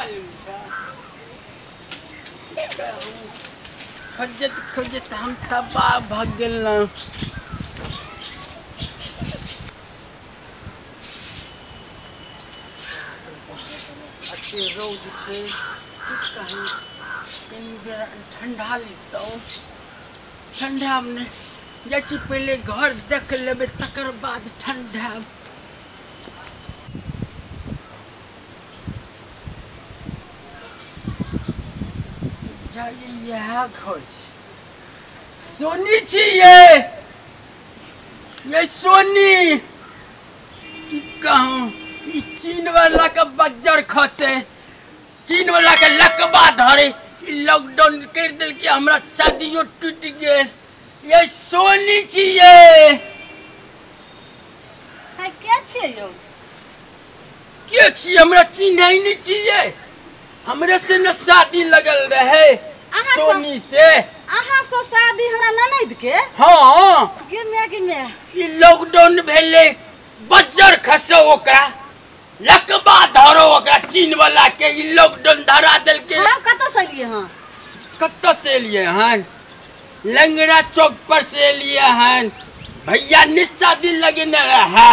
मालूम था खोजत खोजत हम तबाह भाग गेल ना अच्छे रोद छे कहीं ठंडा लेता ठंडा में जैसे पहले घर देख लेबे तकर बाद ठंडा यह घर सोनी छिए ये सोनी की कहूँ चीन वाला का बज्जर खसे चीन वाला के लकबा धरे लॉकडाउन कर दिल के हमरा शादियों टूट गए ये सोनी छिए हाय क्या छिए यो क्या छिए हमरा चिन्ह ही नहीं छिए हमरे से न शादी लगल रहे सोनी से आहा से शादी हमरा ननद के हां गिमे ई लॉकडाउन भेले बज्जर खसो ओकरा लकबा धरो ओकरा चीन वाला के ई लॉकडाउन धरा देल के हां कत से लिए हां कत से लिए हन लंगड़ा चौक पर से लिए हन भैया ने शादी लगे न रहा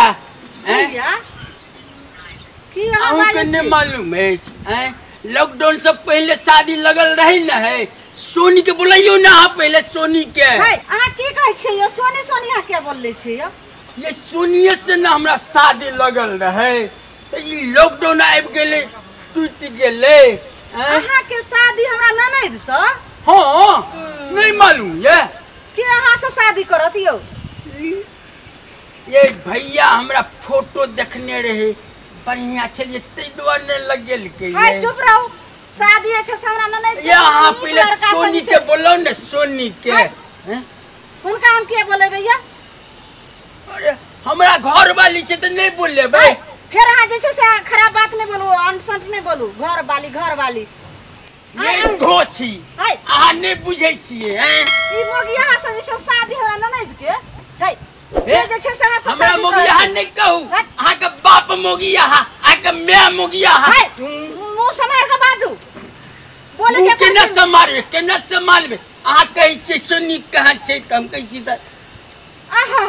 भैया की हमरा बात मालूम है लॉकडाउन से पहले शादी लगल रही न है सोनी के बुलाइयो ना पहले सोनी के है आहा की कहै छै यो सोनी सोनी आ के बोलले छै यो ये सोनिए से ना हमरा शादी लगल रहे तो ई लॉकडाउन आबि गेले टूट गेले आहा के शादी हमरा ननद से हां नहीं मालूम ये के आहा से शादी करत यो ये भैया हमरा फोटो देखने रहे बढ़िया छलिए तै दुआरे लग गेल के हाय चुप रहो शादी अच्छा से हमरा ननद यहाँ पहले सोनी के बोलो न सोनी के उनका हम के बोले भैया अरे हमरा घर वाली छे त नहीं बोले भाई फिर आ जे से खराब बात नहीं बोलू अनसंट नहीं बोलू घर वाली ये घोसी आ नहीं बुझै छिए हैं ई मोगिया से जैसे शादी हमरा ननद के है ये जे से हमरा मोगिया नहीं कहू आ के बाप मोगिया आ के मैं मोगिया मुंह संभाल के बाजू बोले के न संभालबे आ कहै छै सोनी कहां छै हम कहै छी त आहा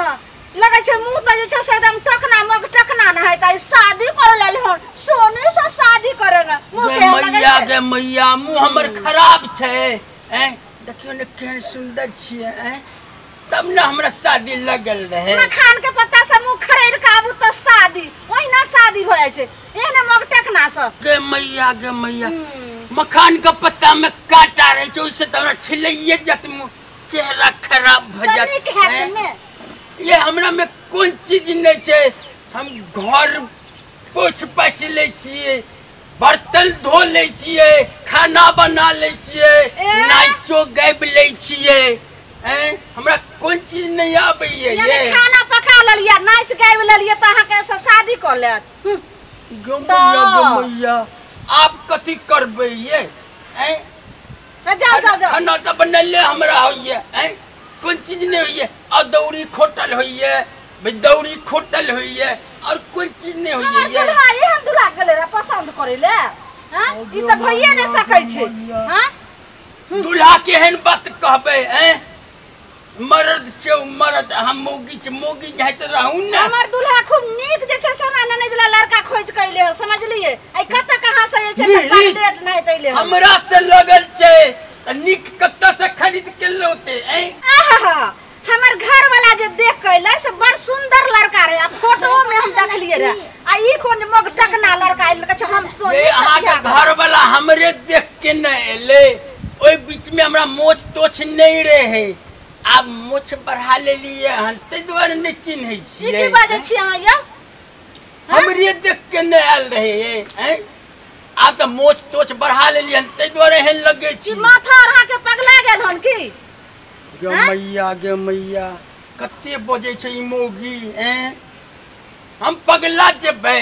लगे छे मुंह त जे छे से एकदम टकना न है त शादी करे ले हन सोनी से शादी करेगा गे मैया मुंह हमर खराब छे देखियो ने केहन सुंदर छिए तब न हमरा शादी लगल रहे मखान के पत्ता से मुंह खरेड़ के आबू त शादी ओहिना शादी हो जाय छे एने मग टकना से गे मैया मखान का पत्ता में काटा रहे छे उससे त हमरा छिलैये जत चेहरा खराब भ जात ये हमरा में कोन चीज नहीं छे हम घर पोछ पाछ ले छिए बर्तन धो ले छिए खाना बना ले छिए नाचो गाब ले छिए हमरा कोन चीज नहीं आबै ये खाना पका लेलिए नाच गाब लेलिए त अहा के से शादी कर ले गमैया आप कथि करबे ये जाओ खाना त बनले हमरा होइए कोन चीज नहीं होइए अदौरी खोटल होइए दौरी खोटल होइए और कोई चीज नहीं होइए ये हम दुला गेले रे पसंद करे ले हां ई त भइए नहीं सकै छै हां दुल्हा केहन बात कहबे मर्द छे मर्द हम मोगी जाइत रहू ना हमर दुल्हा खूब नीक जे छे से हमरा नहीं दिला लड़का खोज कइले समझलिए आई कत कहां से जे छे लेट नहीं तइले हमरा से लगल छे नीक कत से खरीद के लोते आहा हमर घर वाला जे देख कइले से बड़ सुंदर लड़का रे फोटो में हम देखलिए रे आ ई कोन मग टकना लड़का आइल के हम सोनी अहाँ के घर वाला हमरे देख के न एले ओई बीच में हमरा मोछ तोछ नहीं रहे आप मोछ बढ़ा ले लिए हन ते द्वारे नहीं चिन्है छिए की बाजे छी अहाँ यो हमरे देख के न आल रहे आ त मोछ तोछ बढ़ा ले लिए ते द्वारे हेन लगे छी माथा रहा के पगला गेल हन की गे मैया कते बजे छै ई मोगी हम पगला जेबै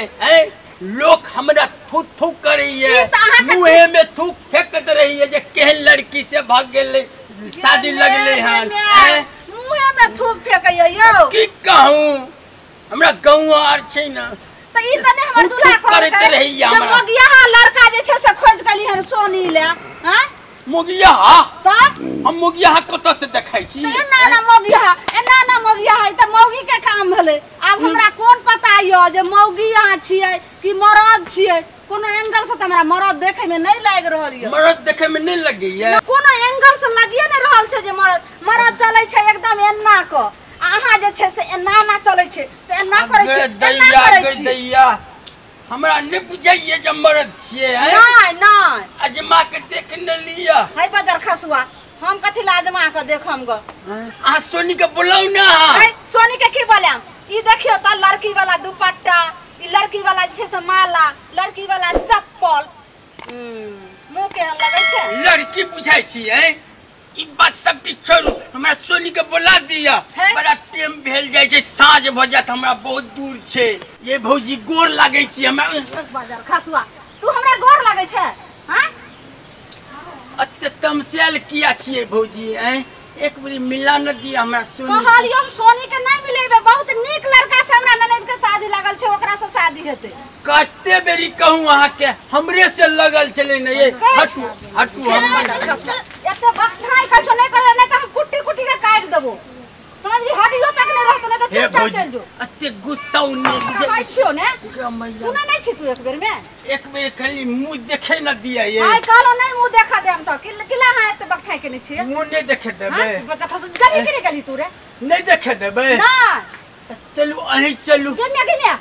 लोग हमरा थूक थूक करैये मुंहे में थूक फेंकत रहिए जे केहन लड़की से भाग गेले शादी लगले हन मुंहे में थूक फेंकैयो यो की कहूं हमरा गांव आर छै ना त ई तने हमर दूल्हा करते रही जब मगिया लड़का जे छै से खोज गली हन सोनी ले हैं मुगिया तब हम मुगिया कत से देखै छी एना मोगिया है त मौगी के काम भेले अब हमरा कोन पता यो जे मौगी यहाँ छियै कि मरद छियै कोनो एंगल से त हमरा मरद देखे में नहीं लाग रहल यो मरद देखे में नहीं लगैया कोनो एंगल से लगिए नहीं रहल छै जे मरद चलै छै एकदम एन्ना क आहा जे छै से एना चलै छै त एना करै छै दैया हमरा नहीं बुझाइए जे मरद छियै नहीं अजमा के देख न लिया है बजर खसुआ हम कथि लाजमा के देखम ग आ सोनी के बुलाऊ ना सोनी के की बोलाम ई देखियो त लड़की वाला दुपट्टा ई लड़की वाला छै से माला लड़की वाला चप्पल मुंह के लगे छै लड़की बुझाई छी ई बात सब छोड़ू हमरा सोनी के बुला दिया बड़ा टाइम भेल जाय छै साँझ भ जात हमरा बहुत दूर छै ये भौजी गोर लागै छी हमरा बाजार खसुआ तू हमरा गोर लागै छै हैं अत्ते तमसेल किया छियै भौजी एक बारी मिला न दिया हमरा सोनी कहलियो सोनी के नहीं मिलेबे बहुत नीक लड़का से हमरा ननद के शादी लागल छै ओकरा से शादी हेतै कते बेरी कहूं अहाँ के हमरे से लगल चले न ये हटू हम एते बकठाई कछो नहीं करे नहीं त हम कुट्टी के काट देबो समझली हडियो तक नहीं रहतो नहीं त चुपचाप चल जो अत्ते गुस्सा उन्ने बुझे छियो ने सुनै नहीं छी तू एक बेर में एक बेर खाली मुंह देखे न दिया ये आइ कहलो नहीं मुंह देखा देम त किला हां एते बकठाई के नहीं छी मुंह नहीं देखे देबे बच्चा फस गली के गली तू रे नहीं देखे देबे ना चलू अहीं चलू गनिया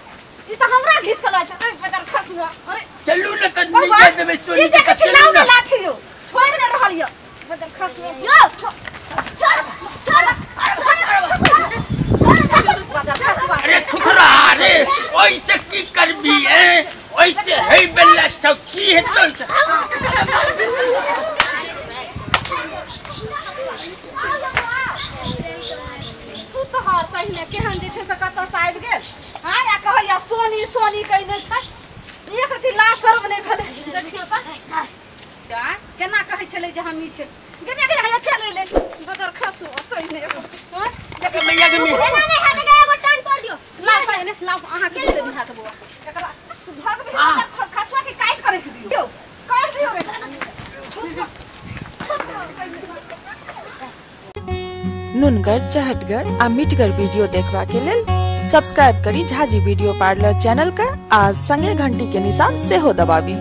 ई त हमरा घिच के ला छै बजार खसुआ अरे चलू न त नहीं जा देबे सोनी के चलू न लाठी यो छोड़ न रहल यो बजार खसुआ जो अरे थुथरा रे ओइसे की करबी ओइसे है बेला चौकी है तो तू तो हर पहिने केहन जे छै से कत से आबि गेल हां या कहैया सोनी कहने छै एक रति ला शर्म नहीं भेले देखियो त केना कहै छले जे हम ई छै गमे के हया फेल ले बदर खसु पहिने देख मैया के नहीं हाथ के एगो टांग तोड़ दियो ला कहने ला अहाँ के दे दी हाथ बुआ एकरा भाग भी खसुआ के काट करे दियो काट दियो रे नुनगर चहटगर आ मिटगर वीडियो देखबा के लेल सब्सक्राइब करी झाजी वीडियो पार्लर चैनल का आ संगे घंटी के निशान से हो दबाबी।